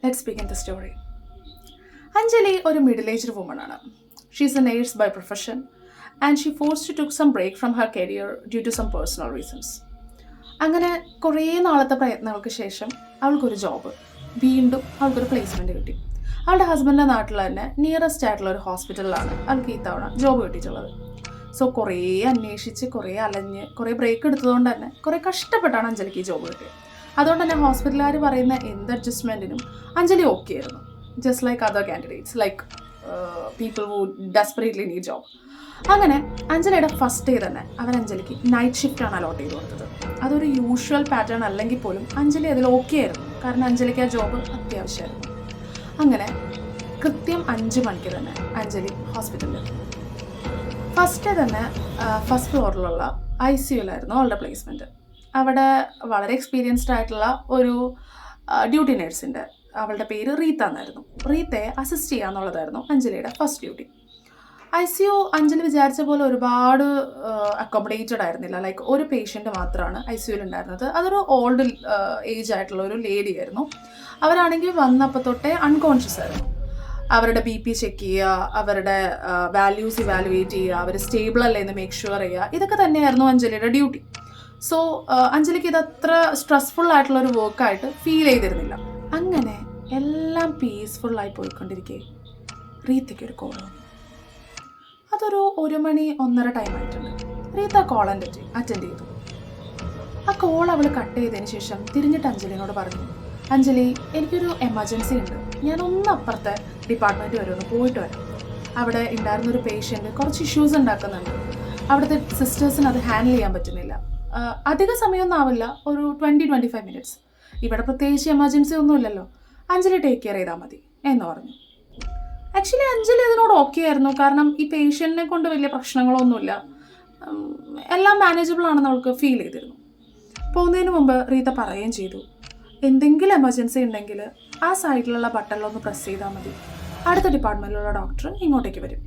Let's begin the story. Anjali ഒരു middle-aged woman ആണ്. She's a nurse by profession and she forced to took some break from her career due to some personal reasons. അങ്ങനെ കുറേ നാളത്തെ പ്രയത്നങ്ങൾക്ക് ശേഷം അവൾക്കൊരു job, വീണ്ടും അവൾക്കൊരു placement കിട്ടി. അവളുടെ ഹസ്ബൻഡിൻ്റെ നാട്ടിൽ തന്നെ നിയറസ്റ്റ് ആയിട്ടുള്ള ഒരു ഹോസ്പിറ്റലിലാണ് അവൾക്ക് ഈ തവണ ജോബ് കിട്ടിയിട്ടുള്ളത്. സോ കുറേ അന്വേഷിച്ച്, കുറേ അലഞ്ഞ്, കുറേ ബ്രേക്ക് എടുത്തതുകൊണ്ട് തന്നെ കുറേ കഷ്ടപ്പെട്ടാണ് അഞ്ജലിക്ക് ഈ ജോബ് കിട്ടിയത്. അതുകൊണ്ട് തന്നെ ഹോസ്പിറ്റലുകാർ പറയുന്ന എന്ത് അഡ്ജസ്റ്റ്മെൻറ്റിനും അഞ്ജലി ഓക്കെ ആയിരുന്നു. Just like other candidates, like people who desperately need job. അങ്ങനെ അഞ്ജലിയുടെ ഫസ്റ്റ് ഡേ തന്നെ അവർ അഞ്ജലിക്ക് നൈറ്റ് ഷിഫ്റ്റാണ് അലോട്ട് ചെയ്ത് കൊടുത്തത്. അതൊരു യൂഷ്വൽ പാറ്റേൺ അല്ലെങ്കിൽ പോലും അഞ്ജലി അതിൽ ഓക്കെ ആയിരുന്നു, കാരണം അഞ്ജലിക്ക് ആ ജോബ് അത്യാവശ്യമായിരുന്നു. അങ്ങനെ കൃത്യം 5 മണിക്ക് തന്നെ അഞ്ജലി ഹോസ്പിറ്റലിലെത്തി. ഫസ്റ്റ് തന്നെ ഫസ്റ്റ് ഫ്ലോറിലുള്ള ICUലായിരുന്നു അവളുടെ പ്ലേസ്മെൻറ്റ്. അവിടെ വളരെ എക്സ്പീരിയൻസ്ഡ് ആയിട്ടുള്ള ഒരു ഡ്യൂട്ടി നേഴ്സിൻ്റെ, അവളുടെ പേര് റീത്ത എന്നായിരുന്നു. റീത്തയെ അസിസ്റ്റ് ചെയ്യുക എന്നുള്ളതായിരുന്നു അഞ്ജലിയുടെ ഫസ്റ്റ് ഡ്യൂട്ടി. ICU അഞ്ജലി വിചാരിച്ച പോലെ ഒരുപാട് അക്കോമഡേറ്റഡ് ആയിരുന്നില്ല. ലൈക്ക് ഒരു പേഷ്യൻ്റ് മാത്രമാണ് ICUയിൽ ഉണ്ടായിരുന്നത്. അതൊരു ഓൾഡ് ഏജ് ആയിട്ടുള്ള ഒരു ലേഡി ആയിരുന്നു. അവരാണെങ്കിൽ വന്നപ്പോൾ തൊട്ടേ അൺകോൺഷ്യസ് ആയിരുന്നു. അവരുടെ BP ചെക്ക് ചെയ്യുക, അവരുടെ വാല്യൂസ് ഇവാലുവേറ്റ് ചെയ്യുക, അവർ സ്റ്റേബിൾ അല്ലേ എന്ന് മേക്ക് ഷുവർ ചെയ്യുക, ഇതൊക്കെ തന്നെയായിരുന്നു അഞ്ജലിയുടെ ഡ്യൂട്ടി. സോ അഞ്ജലിക്ക് ഇതത്ര സ്ട്രെസ്ഫുൾ ആയിട്ടുള്ളൊരു വർക്കായിട്ട് ഫീൽ ചെയ്തിരുന്നില്ല. അങ്ങനെ എല്ലാം പീസ്ഫുള്ളായി പോയിക്കൊണ്ടിരിക്കെ റീത്തയ്ക്ക് ഒരു കോൾ വന്നു. അതൊരു 1 മണി 1:30 ടൈം ആയിട്ടുണ്ട്. റീത്ത കോൾ അറ്റൻഡ് ചെയ്തു. ആ കോൾ അവൾ കട്ട് ചെയ്തതിന് ശേഷം തിരിഞ്ഞിട്ട് അഞ്ജലിനോട് പറഞ്ഞു, അഞ്ജലി, എനിക്കൊരു എമർജൻസി ഉണ്ട്, ഞാനൊന്ന് അപ്പുറത്തെ ഡിപ്പാർട്ട്മെൻറ്റ് വരെ ഒന്ന് പോയിട്ട് വരാം. അവിടെ ഉണ്ടായിരുന്നൊരു പേഷ്യൻറ്റ് കുറച്ച് ഇഷ്യൂസ് ഉണ്ടാക്കുന്നുണ്ട്. അവിടുത്തെ സിസ്റ്റേഴ്സിന് അത് ഹാൻഡിൽ ചെയ്യാൻ പറ്റുന്നില്ല. അധിക സമയമൊന്നും ആവില്ല, ഒരു 20-25 മിനിറ്റ്സ്. ഇവിടെ പ്രത്യേകിച്ച് എമർജൻസി ഒന്നുമില്ലല്ലോ, അഞ്ജലി ടേക്ക് കെയർ ചെയ്താൽ മതി എന്ന് പറഞ്ഞു. ആക്ച്വലി അഞ്ജലി അതിനോട് ഓക്കെ ആയിരുന്നു, കാരണം ഈ പേഷ്യൻറ്റിനെ കൊണ്ട് വലിയ പ്രശ്നങ്ങളൊന്നുമില്ല, എല്ലാം മാനേജബിൾ ആണെന്ന് അവൾക്ക് ഫീൽ ചെയ്തിരുന്നു. പോകുന്നതിന് മുമ്പ് റീത്ത പറയുകയും ചെയ്തു, എന്തെങ്കിലും എമർജൻസി ഉണ്ടെങ്കിൽ ആ സൈഡിലുള്ള ബട്ടണിലൊന്ന് പ്രസ് ചെയ്താൽ മതി, അടുത്ത ഡിപ്പാർട്ട്മെൻറ്റിലുള്ള ഡോക്ടർ ഇങ്ങോട്ടേക്ക് വരും,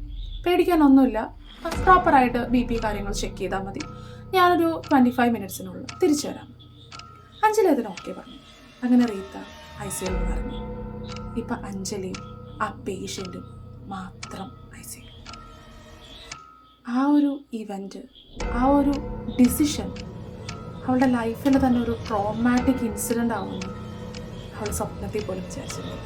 പേടിക്കാനൊന്നുമില്ല, പ്രോപ്പറായിട്ട് BP കാര്യങ്ങൾ ചെക്ക് ചെയ്താൽ മതി, ഞാനൊരു 25 മിനിറ്റ്സിനുള്ളിൽ തിരിച്ചു വരാം. അഞ്ജലി അതിന് ഓക്കെ പറഞ്ഞു. അങ്ങനെ റീത്ത ICUയിൽ നിന്ന് ഇറങ്ങി. ഇപ്പം അഞ്ജലിയും ആ പേഷ്യൻറ്റും മാത്രം ICU. ആ ഒരു ഇവൻറ്റ്, ആ ഒരു ഡിസിഷൻ അവളുടെ ലൈഫിൽ തന്നെ ഒരു ട്രോമാറ്റിക് ഇൻസിഡൻ്റ് ആവുമെന്ന് അവൾ സ്വപ്നത്തിൽ പോലും വിചാരിച്ചിരുന്നു.